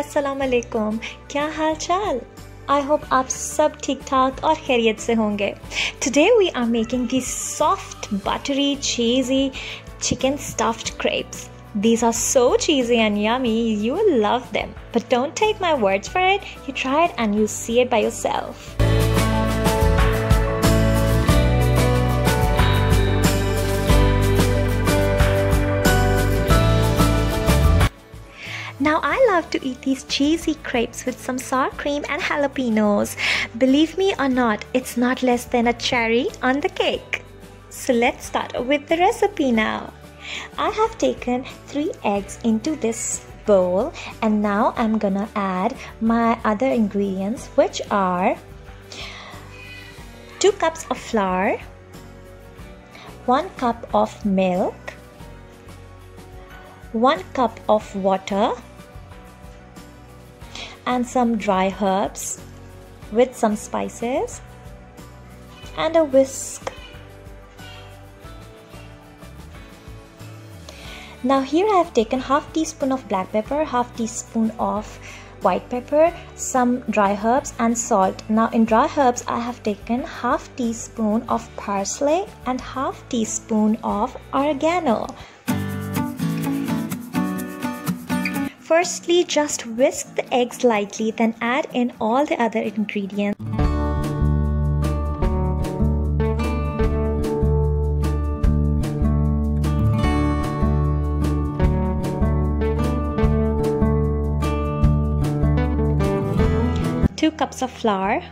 अस्सलाम वालेकुम, क्या हाल चाल? I hope आप सब ठीक ठाक और खैरियत से होंगे. Today we are making these soft, buttery, cheesy chicken stuffed crepes. These are so cheesy and yummy, you will love them. But don't take my words for it, you try it and you see it by yourself. Now I love to eat these cheesy crepes with some sour cream and jalapenos. Believe me or not, it's not less than a cherry on the cake. So let's start with the recipe now. I have taken 3 eggs into this bowl and now I'm gonna add my other ingredients, which are 2 cups of flour, 1 cup of milk, 1 cup of water, and some dry herbs with some spices and a whisk. Now here I have taken half teaspoon of black pepper, half teaspoon of white pepper, some dry herbs and salt. Now in dry herbs I have taken half teaspoon of parsley and half teaspoon of oregano. Firstly, just whisk the eggs lightly, then add in all the other ingredients. Two cups of flour.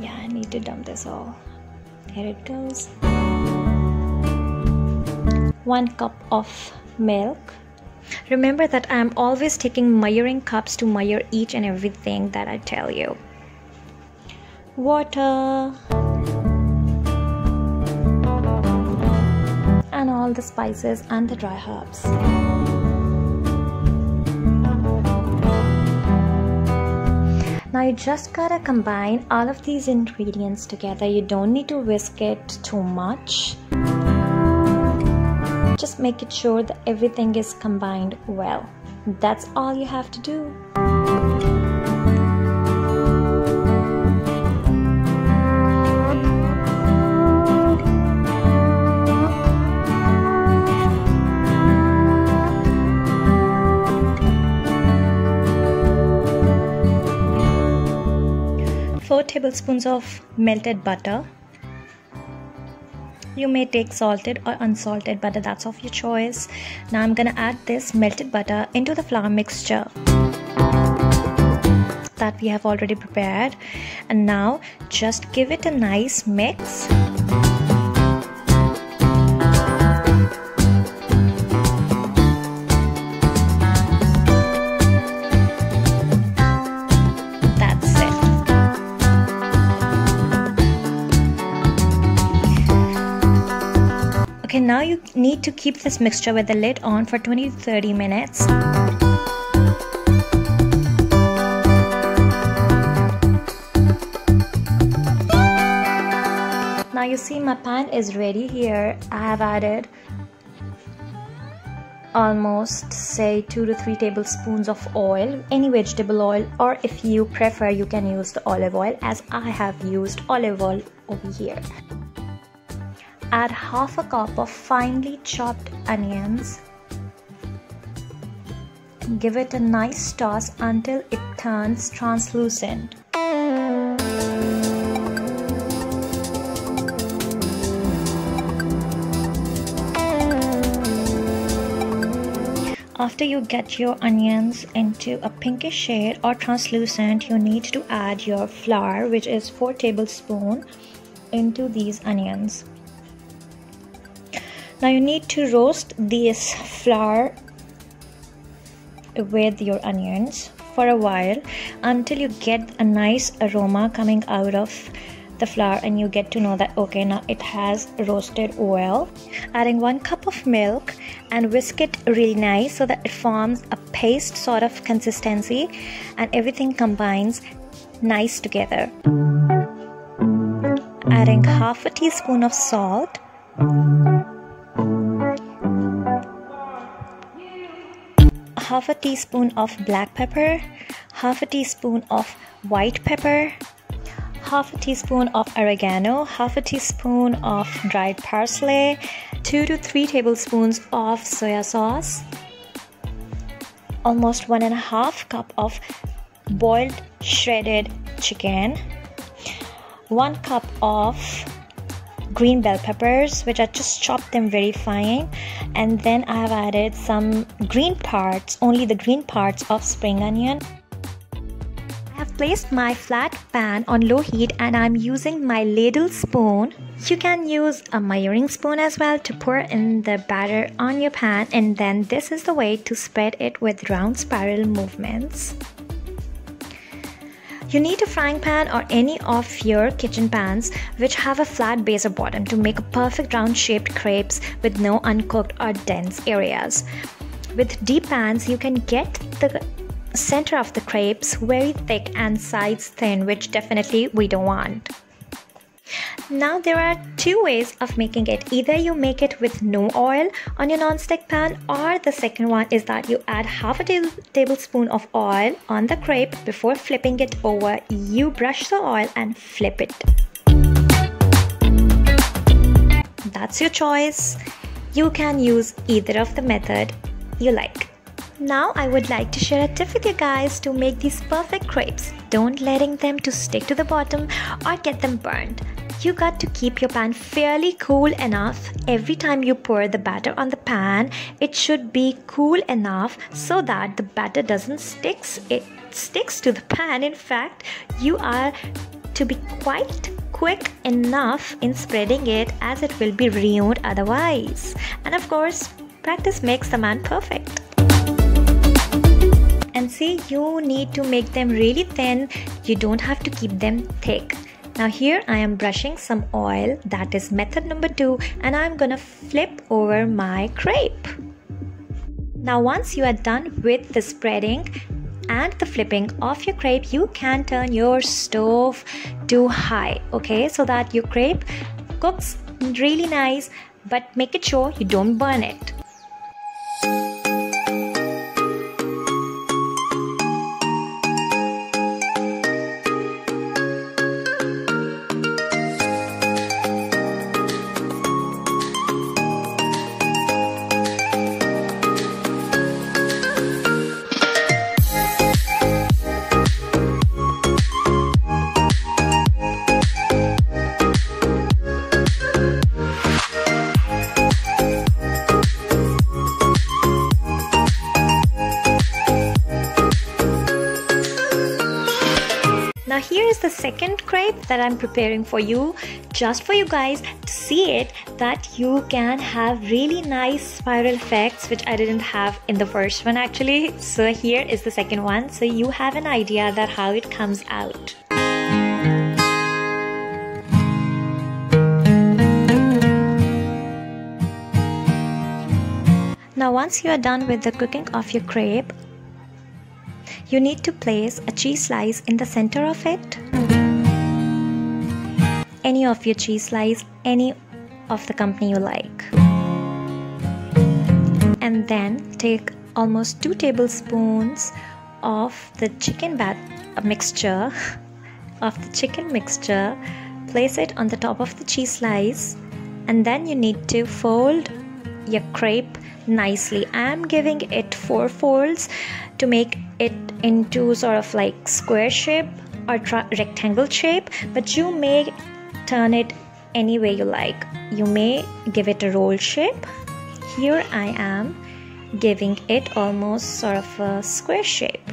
Yeah, I need to dump this all. Here it goes. 1 cup of milk. Remember that I am always taking measuring cups to measure each and everything that I tell you. Water. And all the spices and the dry herbs. Now you just gotta combine all of these ingredients together. You don't need to whisk it too much. Just make it sure that everything is combined well. That's all you have to do. Four tablespoons of melted butter. You may take salted or unsalted butter, that's of your choice. Now I'm gonna add this melted butter into the flour mixture that we have already prepared, and now just give it a nice mix. Okay, now you need to keep this mixture with the lid on for 20 to 30 minutes. Now you see my pan is ready here. I have added almost say 2 to 3 tablespoons of oil, any vegetable oil, or if you prefer you can use the olive oil, as I have used olive oil over here. Add half a cup of finely chopped onions. Give it a nice toss until it turns translucent. After you get your onions into a pinkish shade or translucent, you need to add your flour, which is 4 tablespoons, into these onions. Now you need to roast this flour with your onions for a while until you get a nice aroma coming out of the flour and you get to know that okay, now it has roasted well. Adding 1 cup of milk and whisk it really nice so that it forms a paste sort of consistency and everything combines nice together. Adding half a teaspoon of salt half a teaspoon of black pepper, half a teaspoon of white pepper, half a teaspoon of oregano, half a teaspoon of dried parsley, 2 to 3 tablespoons of soya sauce, almost 1.5 cup of boiled shredded chicken, 1 cup of green bell peppers, which I just chopped them very fine, and then I have added some green parts, only the green parts of spring onion. I have placed my flat pan on low heat and I'm using my ladle spoon. You can use a measuring spoon as well to pour in the batter on your pan, and then this is the way to spread it with round spiral movements. You need a frying pan or any of your kitchen pans which have a flat base or bottom to make a perfect round shaped crepes with no uncooked or dense areas. With deep pans, you can get the center of the crepes very thick and sides thin, which definitely we don't want. Now there are 2 ways of making it. Either you make it with no oil on your non-stick pan, or the second one is that you add half a tablespoon of oil on the crepe. Before flipping it over, you brush the oil and flip it. That's your choice. You can use either of the method you like. Now I would like to share a tip with you guys to make these perfect crepes. Don't letting them to stick to the bottom or get them burned. You got to keep your pan fairly cool enough. Every time you pour the batter on the pan, it should be cool enough so that the batter doesn't sticks to the pan. In fact, you are to be quite quick enough in spreading it, as it will be ruined otherwise. And of course, practice makes the man perfect. And see, you need to make them really thin. You don't have to keep them thick. Now here I am brushing some oil, that is method number 2, and I'm gonna flip over my crepe. Now once you are done with the spreading and the flipping of your crepe, you can turn your stove to high, okay, so that your crepe cooks really nice, but make it sure you don't burn it. Now here is the second crepe that I'm preparing for you, just for you guys to see it, that you can have really nice spiral effects, which I didn't have in the first one actually. So here is the second one, so you have an idea that how it comes out. Now once you are done with the cooking of your crepe, you need to place a cheese slice in the center of it. Any of your cheese slice, any of the company you like. And then take almost 2 tablespoons of the chicken mixture, place it on the top of the cheese slice, and then you need to fold your crepe nicely. I'm giving it 4 folds to make it into sort of like square shape or rectangle shape, but you may turn it any way you like. You may give it a roll shape. Here I am giving it almost sort of a square shape.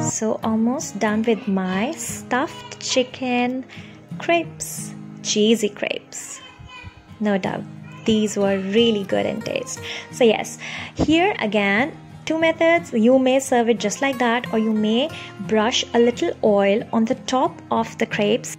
So almost done with my stuffed chicken crepes, cheesy crepes. No doubt these were really good in taste. So yes, here again 2 methods. You may serve it just like that, or you may brush a little oil on the top of the crepes.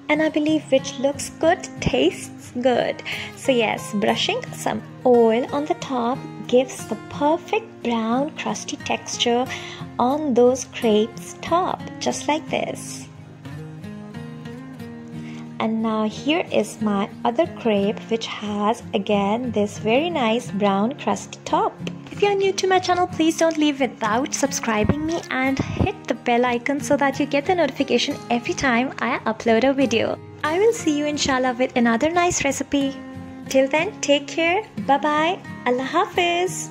And I believe which looks good tastes good. So yes, brushing some oil on the top gives the perfect brown crusty texture on those crepes top, just like this. And now here is my other crepe, which has again this very nice brown crust top. If you're new to my channel, please don't leave without subscribing me and hit the bell icon so that you get the notification every time I upload a video. I will see you inshallah with another nice recipe. Till then, take care. Bye bye. Allah Hafiz.